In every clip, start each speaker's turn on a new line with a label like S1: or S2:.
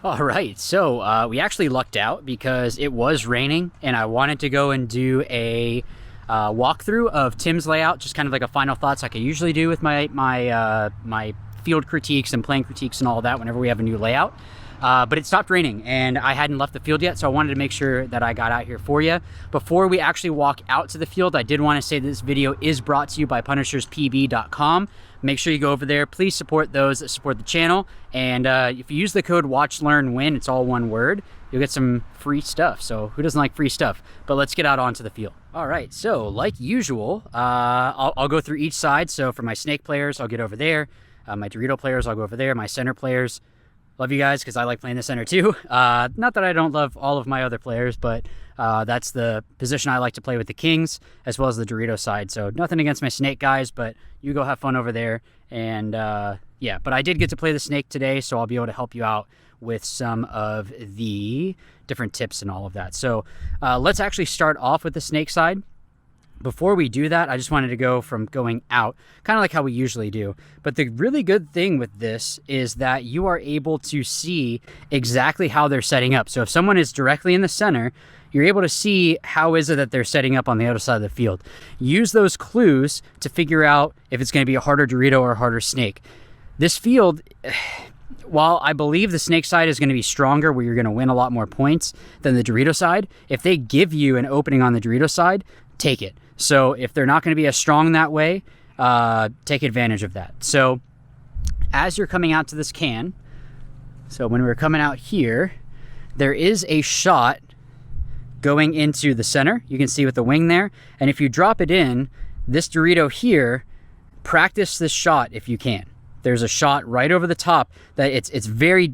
S1: All right, so we actually lucked out because it was raining and I wanted to go and do a walkthrough of Tim's layout, just kind of like a final thoughts like I usually do with my field critiques and playing critiques and all that whenever we have a new layout. But it stopped raining and I hadn't left the field yet, so I wanted to make sure that I got out here for you. Before we actually walk out to the field, I did want to say that this video is brought to you by PunishersPB.com. Make sure you go over there. Please support those that support the channel. And if you use the code WATCHLEARNWIN, it's all one word, you'll get some free stuff. So who doesn't like free stuff? But let's get out onto the field. All right, so like usual, I'll go through each side. So for my snake players, I'll get over there. My Dorito players, I'll go over there. My center players, love you guys because I like playing the center too. Not that I don't love all of my other players, but that's the position I like to play with the Kings as well as the Dorito side. So nothing against my snake guys, but you go have fun over there. And yeah, but I did get to play the snake today, so I'll be able to help you out with some of the different tips and all of that. So let's actually start off with the snake side. Before we do that, I just wanted to go from going out, kind of like how we usually do. But the really good thing with this is that you are able to see exactly how they're setting up. So if someone is directly in the center, you're able to see how is it that they're setting up on the other side of the field. Use those clues to figure out if it's going to be a harder Dorito or a harder snake. This field, while I believe the snake side is going to be stronger, where you're going to win a lot more points than the Dorito side, if they give you an opening on the Dorito side, take it. So if they're not going to be as strong that way, take advantage of that. So as you're coming out to this can, so when we're coming out here, there is a shot going into the center. You can see with the wing there. And if you drop it in, this Dorito here, practice this shot if you can. There's a shot right over the top that it's very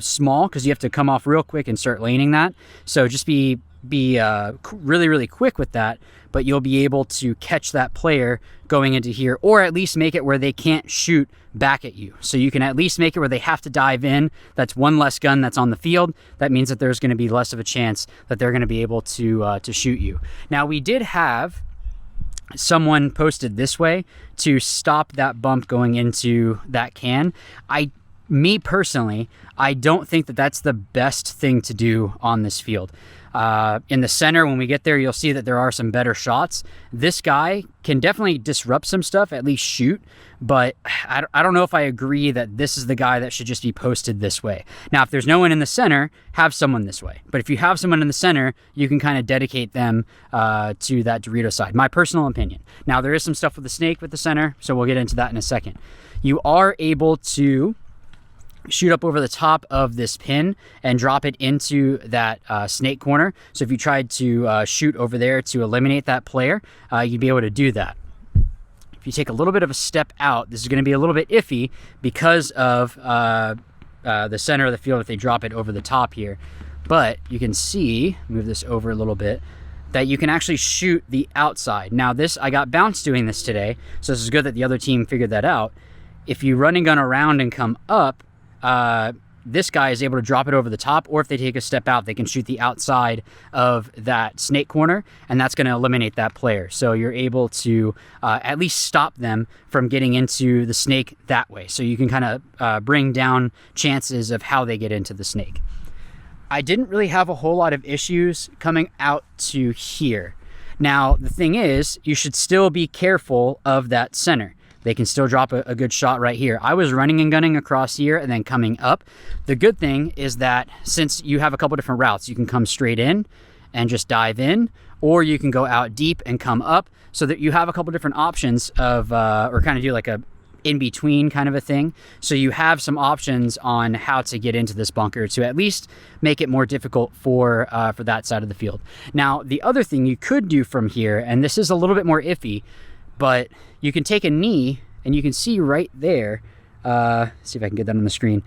S1: small because you have to come off real quick and start laning that. So just be really, really quick with that, but you'll be able to catch that player going into here, or at least make it where they can't shoot back at you. So you can at least make it where they have to dive in. That's one less gun that's on the field. That means that there's going to be less of a chance that they're going to be able to shoot you. Now, we did have someone posted this way to stop that bump going into that can. Me personally, I don't think that that's the best thing to do on this field. In the center, when we get there, you'll see that there are some better shots. This guy can definitely disrupt some stuff, at least shoot, but I don't know if I agree that this is the guy that should just be posted this way. Now, if there's no one in the center, have someone this way. But if you have someone in the center, you can kind of dedicate them to that Dorito side. My personal opinion. Now, there is some stuff with the snake with the center, so we'll get into that in a second. You are able to shoot up over the top of this pin and drop it into that snake corner. So if you tried to shoot over there to eliminate that player, you'd be able to do that. If you take a little bit of a step out, this is going to be a little bit iffy because of the center of the field if they drop it over the top here. But you can see, move this over a little bit, that you can actually shoot the outside. Now this, I got bounced doing this today, so this is good that the other team figured that out. If you run and gun around and come up, this guy is able to drop it over the top, or if they take a step out, they can shoot the outside of that snake corner, and that's going to eliminate that player. So you're able to at least stop them from getting into the snake that way. So you can kind of bring down chances of how they get into the snake. I didn't really have a whole lot of issues coming out to here. Now, the thing is, you should still be careful of that center. They can still drop a good shot right here. I was running and gunning across here and then coming up. The good thing is that since you have a couple different routes, you can come straight in and just dive in, or you can go out deep and come up, so that you have a couple different options of, or kind of do like a in-between kind of a thing. So you have some options on how to get into this bunker to at least make it more difficult for that side of the field. Now, the other thing you could do from here, and this is a little bit more iffy, but you can take a knee and you can see right there, see if I can get that on the screen.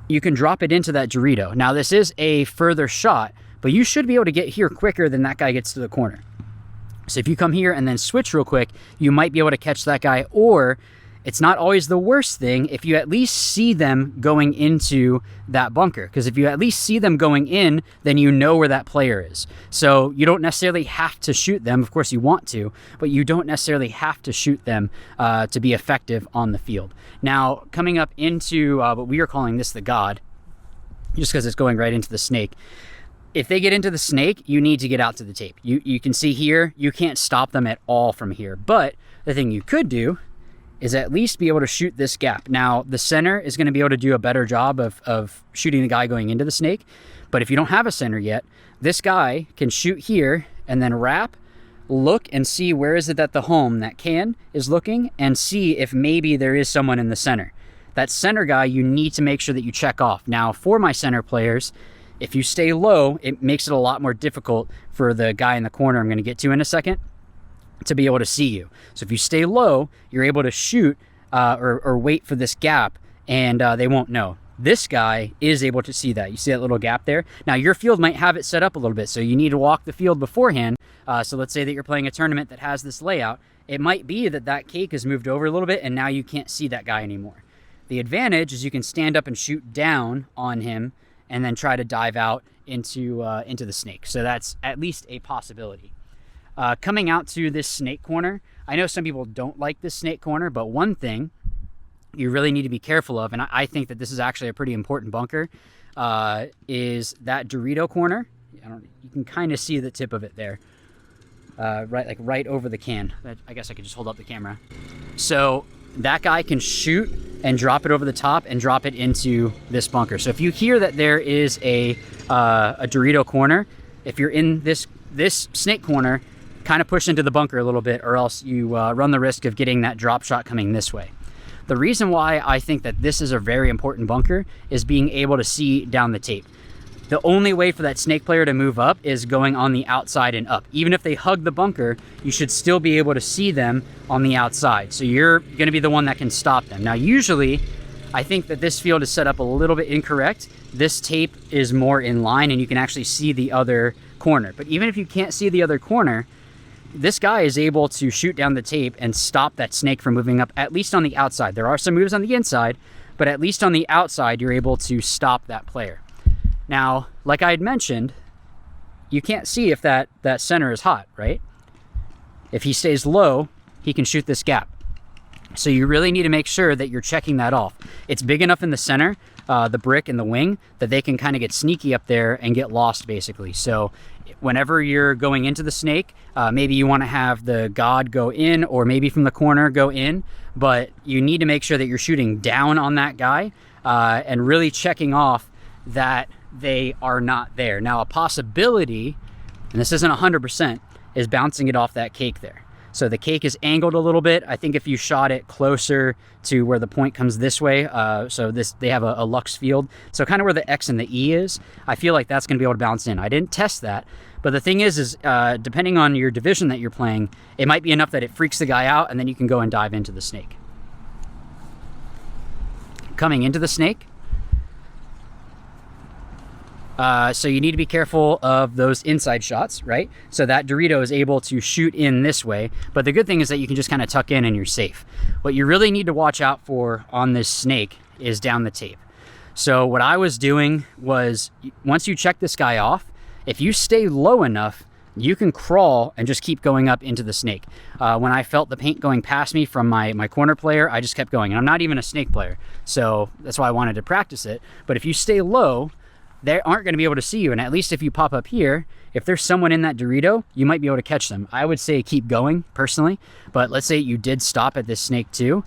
S1: You can drop it into that Dorito. Now this is a further shot, but you should be able to get here quicker than that guy gets to the corner. So if you come here and then switch real quick, you might be able to catch that guy, or it's not always the worst thing if you at least see them going into that bunker. Because if you at least see them going in, then you know where that player is. So you don't necessarily have to shoot them. Of course you want to, but you don't necessarily have to shoot them to be effective on the field. Now, coming up into what we are calling this the God. just because it's going right into the snake. If they get into the snake, you need to get out to the tape. You can see here, you can't stop them at all from here. But the thing you could do is at least be able to shoot this gap. Now, the center is going to be able to do a better job of shooting the guy going into the snake. But if you don't have a center yet, this guy can shoot here and then wrap, look and see where is it that the home, that can, is looking, and see if maybe there is someone in the center. That center guy, you need to make sure that you check off. Now, for my center players, if you stay low, it makes it a lot more difficult for the guy in the corner I'm going to get to in a second to be able to see you. So if you stay low, you're able to shoot or wait for this gap, and they won't know. This guy is able to see that. You see that little gap there? Now, your field might have it set up a little bit, so you need to walk the field beforehand. So let's say that you're playing a tournament that has this layout. It might be that that cake has moved over a little bit, and now you can't see that guy anymore. The advantage is you can stand up and shoot down on him and then try to dive out into the snake. So that's at least a possibility. Coming out to this snake corner, I know some people don't like this snake corner, but one thing you really need to be careful of, and I think that this is actually a pretty important bunker, is that Dorito corner. You can kind of see the tip of it there, right over the can. I guess I could just hold up the camera. So that guy can shoot and drop it over the top and drop it into this bunker. So if you hear that there is a Dorito corner, if you're in this snake corner, kind of push into the bunker a little bit, or else you run the risk of getting that drop shot coming this way. The reason why I think that this is a very important bunker is being able to see down the tape. The only way for that snake player to move up is going on the outside and up. Even if they hug the bunker, you should still be able to see them on the outside. So you're going to be the one that can stop them. Now, usually, I think that this field is set up a little bit incorrect. This tape is more in line, and you can actually see the other corner. But even if you can't see the other corner, this guy is able to shoot down the tape and stop that snake from moving up, at least on the outside. There are some moves on the inside, but at least on the outside, you're able to stop that player. Now, like I had mentioned, you can't see if that center is hot, right? If he stays low, he can shoot this gap. So you really need to make sure that you're checking that off. It's big enough in the center, the brick and the wing, that they can kind of get sneaky up there and get lost, basically. So whenever you're going into the snake, maybe you want to have the god go in, or maybe from the corner go in, but you need to make sure that you're shooting down on that guy and really checking off that they are not there. Now, a possibility, and this isn't 100%, is bouncing it off that cake there. So the cake is angled a little bit. I think if you shot it closer to where the point comes this way, they have a Lux field, so kind of where the X and the E is, I feel like that's going to be able to bounce in. I didn't test that, but the thing is depending on your division that you're playing, it might be enough that it freaks the guy out, and then you can go and dive into the snake. Coming into the snake, so you need to be careful of those inside shots, right? So that Dorito is able to shoot in this way, but the good thing is that you can just kind of tuck in and you're safe. What you really need to watch out for on this snake is down the tape. So what I was doing was, once you check this guy off, if you stay low enough, you can crawl and just keep going up into the snake. When I felt the paint going past me from my corner player, I just kept going. And I'm not even a snake player, so that's why I wanted to practice it. But if you stay low, they aren't going to be able to see you. And at least if you pop up here, if there's someone in that Dorito, you might be able to catch them. I would say keep going, personally. But let's say you did stop at this snake too,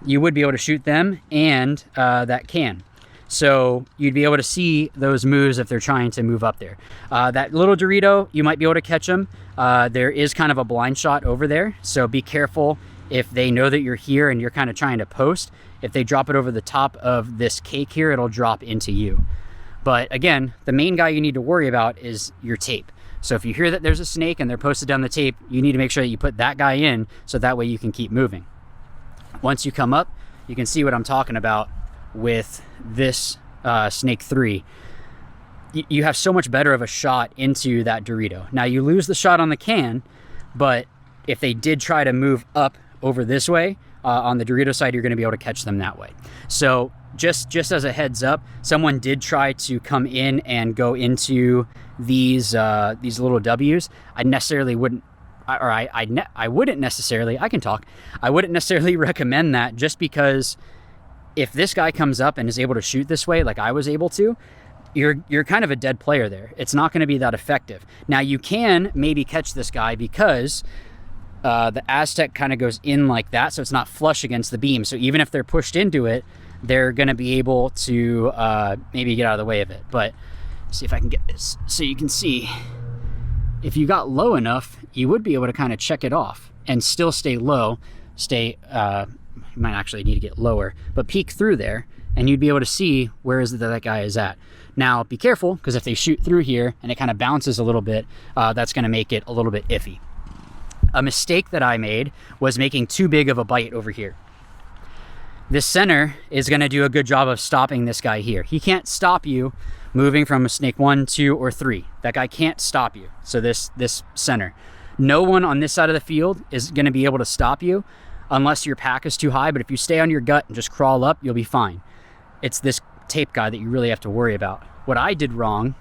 S1: you would be able to shoot them and that can. So you'd be able to see those moves if they're trying to move up there. That little Dorito, you might be able to catch them. There is kind of a blind shot over there, so be careful if they know that you're here and you're kind of trying to post. If they drop it over the top of this cake here, it'll drop into you. But again, the main guy you need to worry about is your tape. So if you hear that there's a snake and they're posted down the tape, you need to make sure that you put that guy in, so that way you can keep moving. Once you come up, you can see what I'm talking about with this snake 3. You have so much better of a shot into that Dorito. Now, you lose the shot on the can, but if they did try to move up over this way, on the Dorito side, you're going to be able to catch them that way. So just as a heads up, someone did try to come in and go into these little W's. I necessarily wouldn't, or I wouldn't necessarily, I can talk. I wouldn't necessarily recommend that, just because if this guy comes up and is able to shoot this way, like I was able to, you're kind of a dead player there. It's not going to be that effective. Now you can maybe catch this guy because the Aztec kind of goes in like that, so it's not flush against the beam. So even if they're pushed into it, they're going to be able to maybe get out of the way of it. But see if I can get this so you can see. If you got low enough, you would be able to kind of check it off and still stay low. You might actually need to get lower, but peek through there and you'd be able to see where is it that guy is at. Now be careful, because if they shoot through here and it kind of bounces a little bit, that's going to make it a little bit iffy. A mistake that I made was making too big of a bite over here. This center is going to do a good job of stopping this guy here. He can't stop you moving from a snake 1, 2, or 3. That guy can't stop you. So this center. No one on this side of the field is going to be able to stop you unless your pack is too high, but if you stay on your gut and just crawl up, you'll be fine. It's this tape guy that you really have to worry about. What I did wrong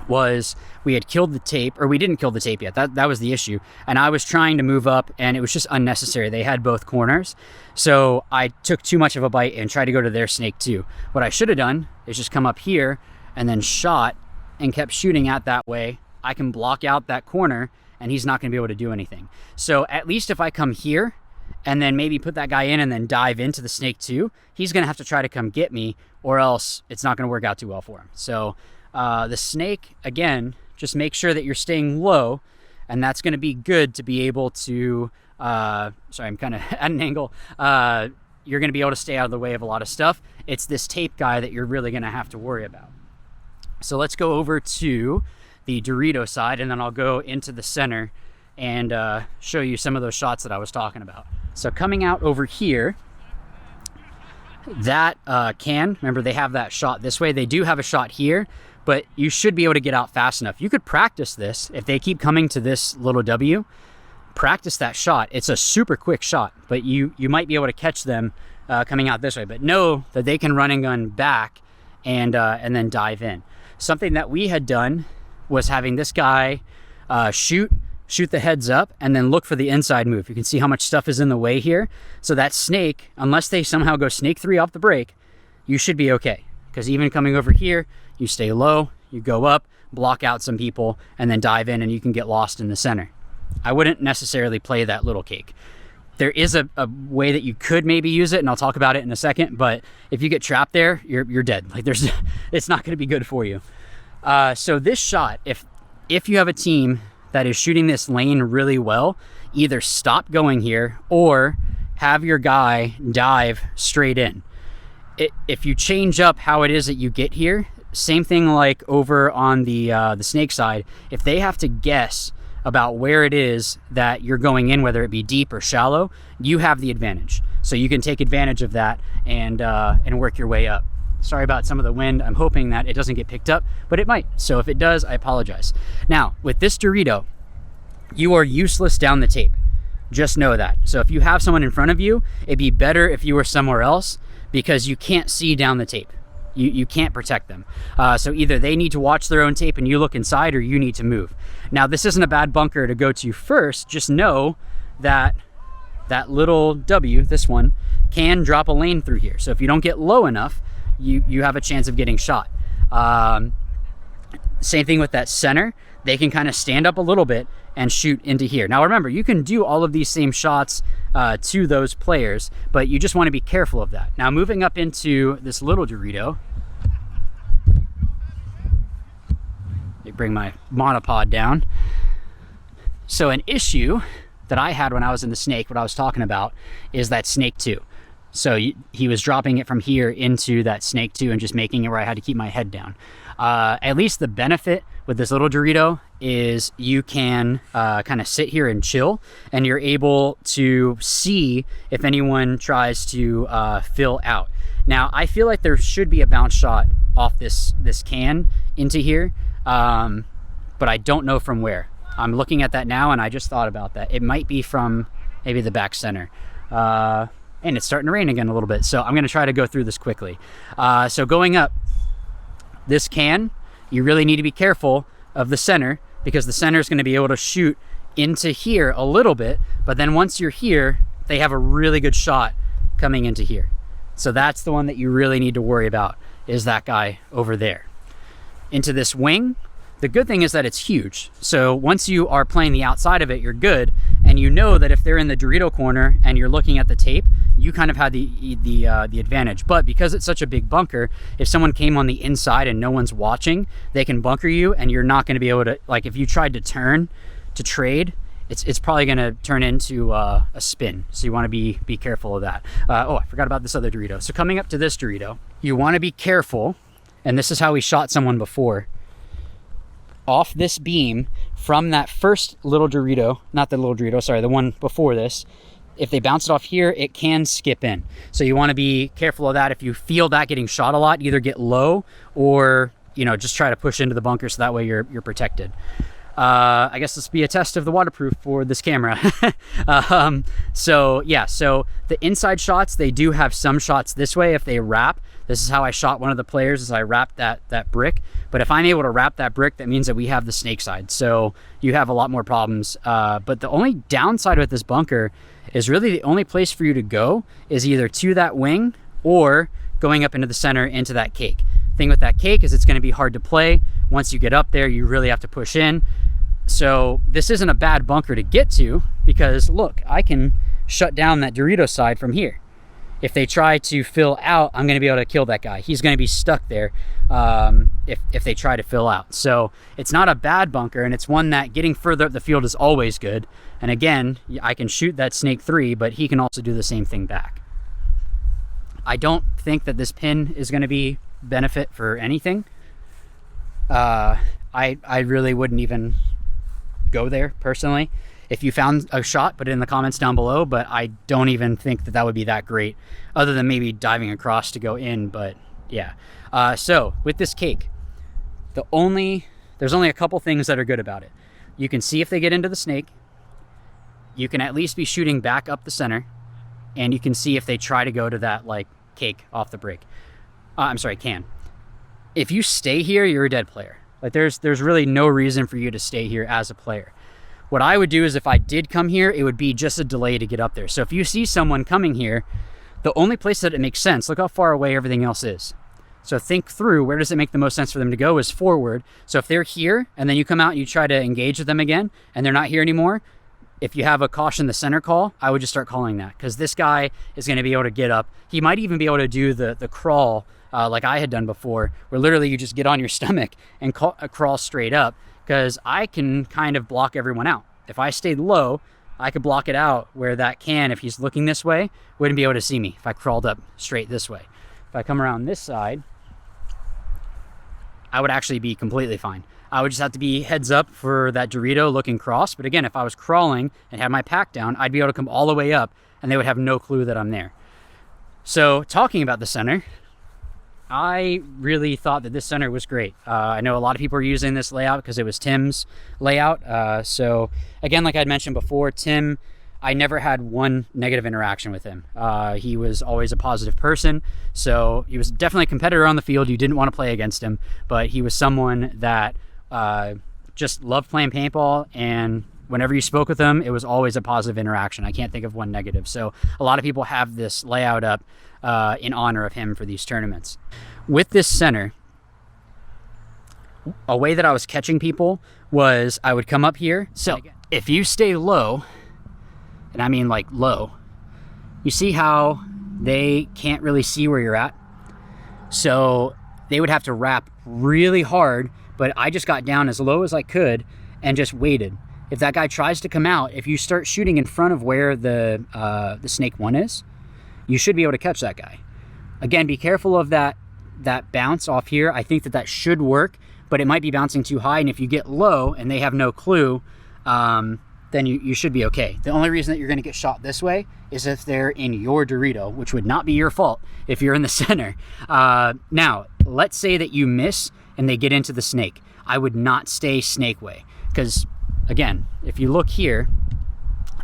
S1: was we had killed the tape, or we didn't kill the tape yet. That was the issue. And I was trying to move up and it was just unnecessary. They had both corners. So I took too much of a bite and tried to go to their snake too. What I should have done is just come up here and then shot and kept shooting at that way. I can block out that corner and he's not going to be able to do anything. So at least if I come here and then maybe put that guy in and then dive into the snake 2, he's going to have to try to come get me, or else it's not going to work out too well for him. So the snake, again, just make sure that you're staying low, and that's going to be good to be able to, sorry, I'm kind of at an angle. You're going to be able to stay out of the way of a lot of stuff. It's this tape guy that you're really going to have to worry about. So let's go over to the Dorito side, and then I'll go into the center and show you some of those shots that I was talking about. So coming out over here, that remember they have that shot this way. They do have a shot here, but you should be able to get out fast enough. You could practice this. If they keep coming to this little W, practice that shot. It's a super quick shot, but you might be able to catch them coming out this way. But know that they can run and gun back and then dive in. Something that we had done was having this guy shoot the heads up and then look for the inside move. You can see how much stuff is in the way here. So that snake, unless they somehow go snake 3 off the break, you should be okay. Because even coming over here, you stay low, you go up, block out some people, and then dive in and you can get lost in the center. I wouldn't necessarily play that little cake. There is a way that you could maybe use it, and I'll talk about it in a second, but if you get trapped there, you're dead. Like it's not gonna be good for you. So this shot, if you have a team that is shooting this lane really well, either stop going here or have your guy dive straight in. If you change up how it is that you get here, same thing like over on the snake side, if they have to guess about where it is that you're going in, whether it be deep or shallow, you have the advantage. So you can take advantage of that and work your way up. Sorry about some of the wind. I'm hoping that it doesn't get picked up, but it might. So if it does, I apologize. Now, with this Dorito, you are useless down the tape. Just know that. So if you have someone in front of you, it'd be better if you were somewhere else, because you can't see down the tape. You can't protect them. So either they need to watch their own tape and you look inside, or you need to move. Now, this isn't a bad bunker to go to first. Just know that that little W, this one, can drop a lane through here. So if you don't get low enough, you have a chance of getting shot. Same thing with that center. They can kind of stand up a little bit and shoot into here. Now remember, you can do all of these same shots to those players, but you just want to be careful of that. Now moving up into this little Dorito, let me bring my monopod down. So an issue that I had when I was in the snake, what I was talking about, is that snake 2. So he was dropping it from here into that snake 2 and just making it where I had to keep my head down. At least the benefit with this little Dorito is you can kind of sit here and chill, and you're able to see if anyone tries to fill out. Now, I feel like there should be a bounce shot off this can into here, but I don't know from where. I'm looking at that now, and I just thought about that. It might be from maybe the back center. And it's starting to rain again a little bit, so I'm going to try to go through this quickly. So going up this can, you really need to be careful of the center, because the center is going to be able to shoot into here a little bit, but then once you're here, they have a really good shot coming into here. So that's the one that you really need to worry about, is that guy over there. into this wing. The good thing is that it's huge. So once you are playing the outside of it, you're good. And you know that if they're in the Dorito corner and you're looking at the tape, you kind of have the advantage. But because it's such a big bunker, if someone came on the inside and no one's watching, they can bunker you, and you're not going to be able to, like, if you tried to turn to trade, it's probably going to turn into a spin. So you want to be careful of that. Oh, I forgot about this other Dorito. So coming up to this Dorito, you want to be careful. And this is how we shot someone before. Off this beam from that first little Dorito, not the little Dorito, sorry, the one before this, if they bounce it off here, it can skip in. So you want to be careful of that. If you feel that getting shot a lot, either get low or, you know, just try to push into the bunker so that way you're protected. I guess this will be a test of the waterproof for this camera. So yeah, so the inside shots, they do have some shots this way if they wrap. This is how I shot one of the players, is I wrapped that brick. But if I'm able to wrap that brick, that means that we have the snake side. So you have a lot more problems. But the only downside with this bunker is really the only place for you to go is either to that wing or going up into the center into that cake. Thing with that cake is it's going to be hard to play. Once you get up there, you really have to push in. So this isn't a bad bunker to get to because look, I can shut down that Dorito side from here. If they try to fill out, I'm going to be able to kill that guy. He's going to be stuck there if they try to fill out. So it's not a bad bunker, and it's one that getting further up the field is always good. And again, I can shoot that snake 3, but he can also do the same thing back. I don't think that this pin is going to be benefit for anything. I really wouldn't even go there personally. If you found a shot, put it in the comments down below, but I don't even think that would be that great, other than maybe diving across to go in. But yeah, so with this cake, there's only a couple things that are good about it. You can see if they get into the snake, you can at least be shooting back up the center, and you can see if they try to go to that like cake off the break. I'm sorry, can. If you stay here, you're a dead player. Like there's really no reason for you to stay here as a player. What I would do is if I did come here, it would be just a delay to get up there. So if you see someone coming here, the only place that it makes sense, look how far away everything else is. So think through, where does it make the most sense for them to go is forward. So if they're here and then you come out and you try to engage with them again and they're not here anymore, if you have a caution the center call, I would just start calling that, because this guy is going to be able to get up. He might even be able to do the crawl like I had done before, where literally you just get on your stomach and crawl straight up, because I can kind of block everyone out. If I stayed low, I could block it out where that can, if he's looking this way, wouldn't be able to see me if I crawled up straight this way. If I come around this side, I would actually be completely fine. I would just have to be heads up for that Dorito looking cross. But again, if I was crawling and had my pack down, I'd be able to come all the way up and they would have no clue that I'm there. So talking about the center, I really thought that this center was great. I know a lot of people are using this layout because it was Tim's layout. So again, like I'd mentioned before, Tim, I never had one negative interaction with him. He was always a positive person. So he was definitely a competitor on the field. You didn't want to play against him, but he was someone that just loved playing paintball, and whenever you spoke with him, it was always a positive interaction. I can't think of one negative. So a lot of people have this layout up in honor of him for these tournaments. With this center, a way that I was catching people was I would come up here. So if you stay low, and I mean like low, you see how they can't really see where you're at? So they would have to wrap really hard, but I just got down as low as I could and just waited. If that guy tries to come out, if you start shooting in front of where the snake 1 is, you should be able to catch that guy. Again, be careful of that bounce off here. I think that should work, but it might be bouncing too high, and if you get low and they have no clue, then you should be okay. The only reason that you're going to get shot this way is if they're in your Dorito, which would not be your fault if you're in the center. Now, let's say that you miss and they get into the snake. I would not stay snake way, because again, if you look here,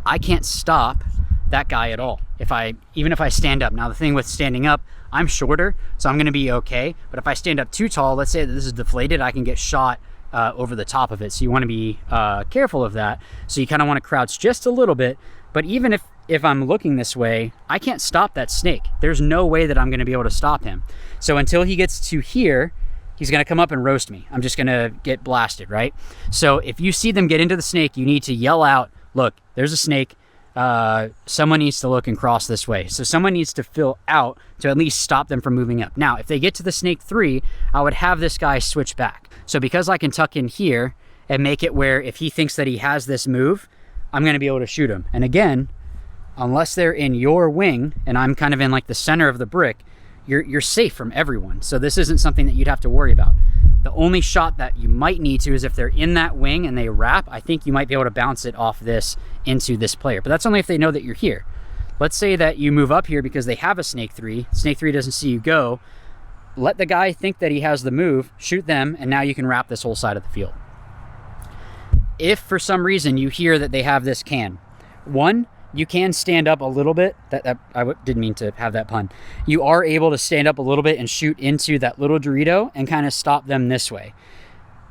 S1: I can't stop that guy at all. Even if I stand up. Now the thing with standing up, I'm shorter, so I'm going to be okay. But if I stand up too tall, let's say that this is deflated, I can get shot over the top of it. So you want to be careful of that. So you kind of want to crouch just a little bit. But even if I'm looking this way, I can't stop that snake. There's no way that I'm going to be able to stop him. So until he gets to here, he's going to come up and roast me. I'm just going to get blasted, right? So if you see them get into the snake, you need to yell out, look, there's a snake. Someone needs to look and cross this way. So someone needs to fill out to at least stop them from moving up. Now, if they get to the snake 3, I would have this guy switch back. So because I can tuck in here and make it where if he thinks that he has this move, I'm going to be able to shoot him. And again, unless they're in your wing and I'm kind of in like the center of the brick, you're safe from everyone. So this isn't something that you'd have to worry about. The only shot that you might need to is if they're in that wing and they wrap, I think you might be able to bounce it off this into this player. But that's only if they know that you're here. Let's say that you move up here because they have a snake 3. Snake 3 doesn't see you go. Let the guy think that he has the move, shoot them, and now you can wrap this whole side of the field. If for some reason you hear that they have this can, one, you can stand up a little bit. Didn't mean to have that pun. You are able to stand up a little bit and shoot into that little Dorito and kind of stop them this way.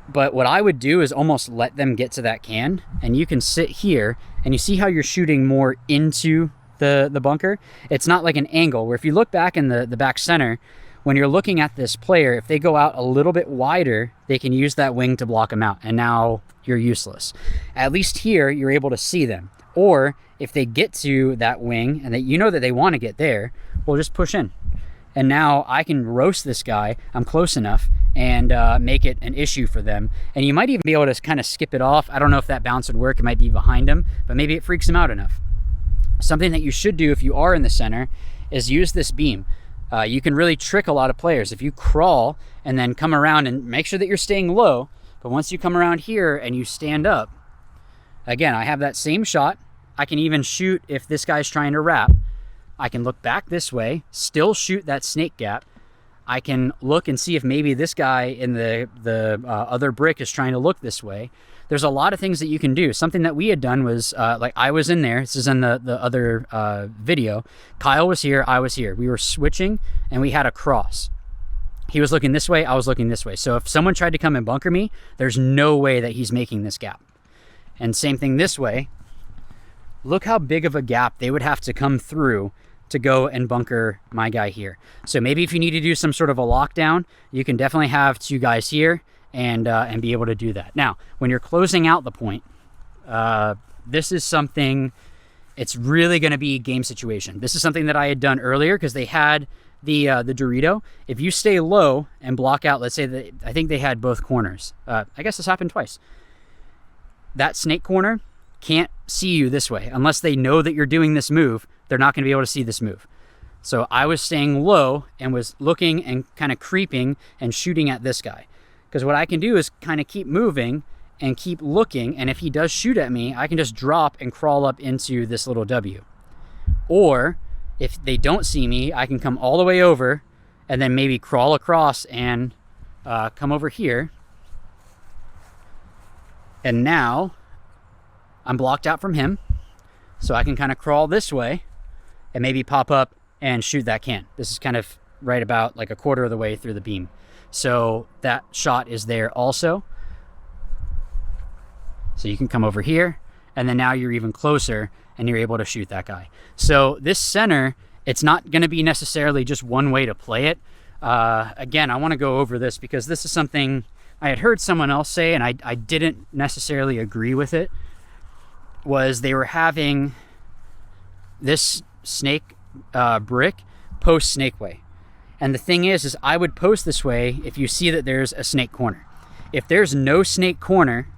S1: But what I would do is almost let them get to that can, and you can sit here and you see how you're shooting more into the bunker. It's not like an angle where if you look back in the back center, when you're looking at this player, if they go out a little bit wider, they can use that wing to block them out, and now you're useless. At least here, you're able to see them. Or if they get to that wing and that you know that they want to get there, well, just push in. And now I can roast this guy. I'm close enough and make it an issue for them. And you might even be able to kind of skip it off. I don't know if that bounce would work. It might be behind him, but maybe it freaks him out enough. Something that you should do if you are in the center is use this beam. You can really trick a lot of players. If you crawl and then come around and make sure that you're staying low, but once you come around here and you stand up, again, I have that same shot. I can even shoot if this guy's trying to wrap. I can look back this way, still shoot that snake gap. I can look and see if maybe this guy in the other brick is trying to look this way. There's a lot of things that you can do. Something that we had done was, like I was in there. This is in the other video. Kyle was here, I was here. We were switching and we had a cross. He was looking this way, I was looking this way. So if someone tried to come and bunker me, there's no way that he's making this gap. And same thing this way. Look how big of a gap they would have to come through to go and bunker my guy here. So maybe if you need to do some sort of a lockdown, you can definitely have 2 guys here and be able to do that. Now, when you're closing out the point, this is something, it's really going to be game situation. This is something that I had done earlier because they had the Dorito. If you stay low and block out, let's say that I think they had both corners. I guess this happened twice. That snake corner can't see you this way. Unless they know that you're doing this move, they're not going to be able to see this move. So I was staying low and was looking and kind of creeping and shooting at this guy. Because what I can do is kind of keep moving and keep looking, and if he does shoot at me, I can just drop and crawl up into this little W. Or if they don't see me, I can come all the way over and then maybe crawl across and come over here. And now I'm blocked out from him, so I can kind of crawl this way and maybe pop up and shoot that can. This is kind of right about like a quarter of the way through the beam. So that shot is there also. So you can come over here, and then now you're even closer and you're able to shoot that guy. So this center, it's not going to be necessarily just one way to play it. Again, I want to go over this because this is something I had heard someone else say, and I didn't necessarily agree with it, was they were having this snake brick post snake way. And the thing is I would post this way if you see that there's a snake corner. If there's no snake corner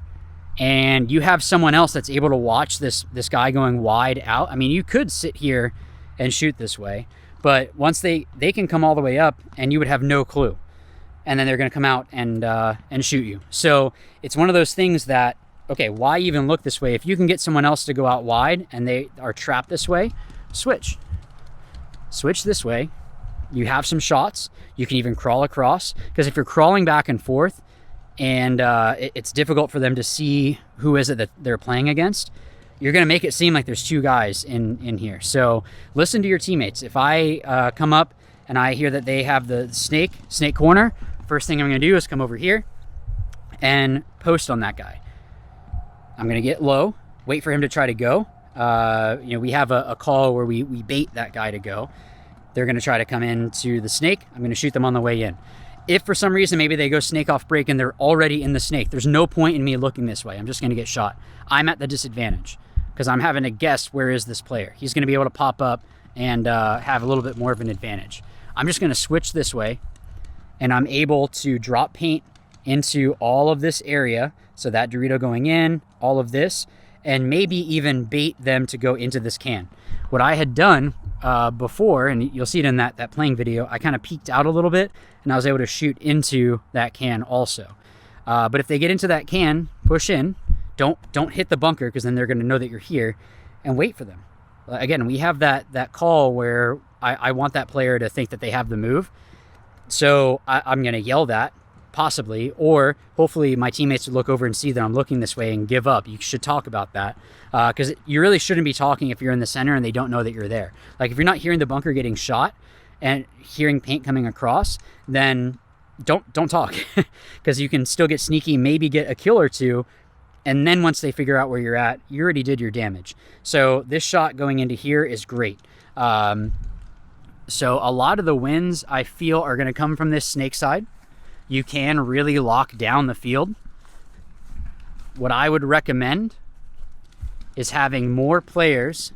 S1: and you have someone else that's able to watch this guy going wide out, I mean, you could sit here and shoot this way, but once they can come all the way up and you would have no clue. And then they're going to come out and shoot you. So it's one of those things that, okay, why even look this way? If you can get someone else to go out wide and they are trapped this way, switch this way. You have some shots. You can even crawl across, because if you're crawling back and forth and it's difficult for them to see who is it that they're playing against, you're going to make it seem like there's 2 guys in here. So listen to your teammates. If I come up and I hear that they have the snake corner, first thing I'm going to do is come over here and post on that guy. I'm going to get low, wait for him to try to go. We have a call where we bait that guy to go. They're going to try to come into the snake. I'm going to shoot them on the way in. If for some reason maybe they go snake off break and they're already in the snake, there's no point in me looking this way. I'm just going to get shot. I'm at the disadvantage because I'm having to guess where is this player. He's going to be able to pop up and have a little bit more of an advantage. I'm just going to switch this way, and I'm able to drop paint into all of this area. So that Dorito going in, all of this, and maybe even bait them to go into this can. What I had done before, and you'll see it in that playing video, I kind of peeked out a little bit and I was able to shoot into that can also. But if they get into that can, push in, don't hit the bunker, because then they're going to know that you're here, and wait for them. Again, we have that call where I want that player to think that they have the move. So I'm going to yell that, possibly, or hopefully my teammates would look over and see that I'm looking this way and give up. You should talk about that, because you really shouldn't be talking if you're in the center and they don't know that you're there. Like, if you're not hearing the bunker getting shot and hearing paint coming across, then don't talk, because you can still get sneaky, maybe get a kill or two, and then once they figure out where you're at, you already did your damage. So this shot going into here is great. So a lot of the wins I feel are going to come from this snake side. You can really lock down the field. What I would recommend is having more players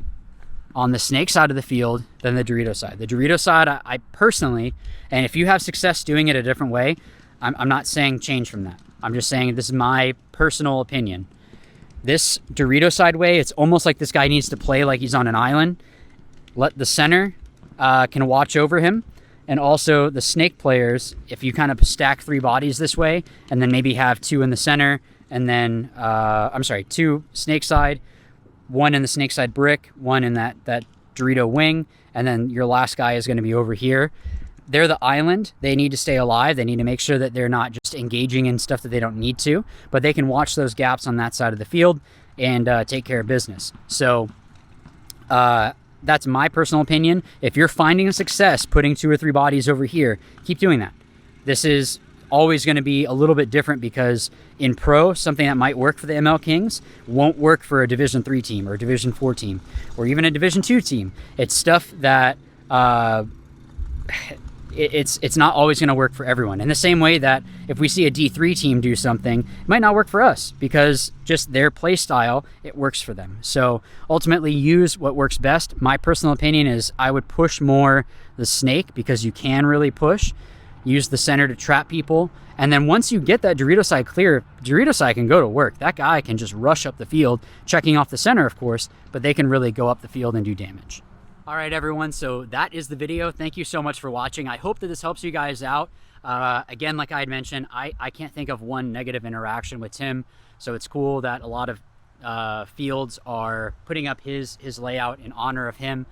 S1: on the snake side of the field than the Dorito side. The Dorito side, I personally, and if you have success doing it a different way, I'm not saying change from that. I'm just saying this is my personal opinion. This Dorito side way, it's almost like this guy needs to play like he's on an island. Let the center can watch over him. And also the snake players, if you kind of stack 3 bodies this way, and then maybe have 2 in the center, and then, 2 snake side, 1 in the snake side brick, 1 in that Dorito wing, and then your last guy is going to be over here. They're the island. They need to stay alive. They need to make sure that they're not just engaging in stuff that they don't need to, but they can watch those gaps on that side of the field and take care of business. So, that's my personal opinion. If you're finding success putting 2 or 3 bodies over here, keep doing that. This is always going to be a little bit different, because in pro, something that might work for the ML Kings won't work for a Division 3 team or a Division 4 team or even a Division 2 team. It's stuff that it's not always going to work for everyone. In the same way that if we see a D3 team do something, it might not work for us, because just their play style, it works for them. So ultimately, use what works best. My personal opinion is I would push more the snake, because you can really push. Use the center to trap people. And then once you get that Dorito side clear, Dorito side can go to work. That guy can just rush up the field, checking off the center, of course, but they can really go up the field and do damage. All right, everyone, so that is the video. Thank you so much for watching. I hope that this helps you guys out. Again, like I had mentioned, I can't think of one negative interaction with Tim, so it's cool that a lot of fields are putting up his layout in honor of him.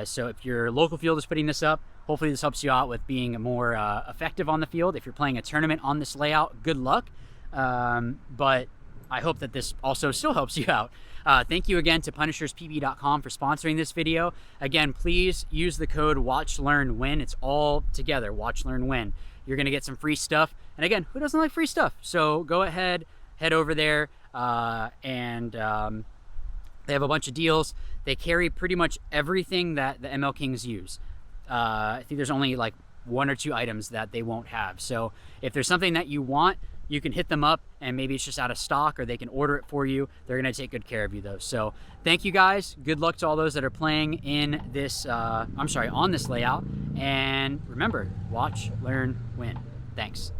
S1: So if your local field is putting this up, hopefully this helps you out with being more effective on the field. If you're playing a tournament on this layout, good luck. But I hope that this also still helps you out. Thank you again to punisherspp.com for sponsoring this video. Again, please use the code WATCHLEARNWIN. It's all together, watch, learn, win. You're going to get some free stuff. And again, who doesn't like free stuff? So go ahead, head over there, and they have a bunch of deals. They carry pretty much everything that the ML Kings use. I think there's only like 1 or 2 items that they won't have. So if there's something that you want, you can hit them up, and maybe it's just out of stock, or they can order it for you. They're going to take good care of you, though. So thank you, guys. Good luck to all those that are playing in this, on this layout. And remember, watch, learn, win. Thanks.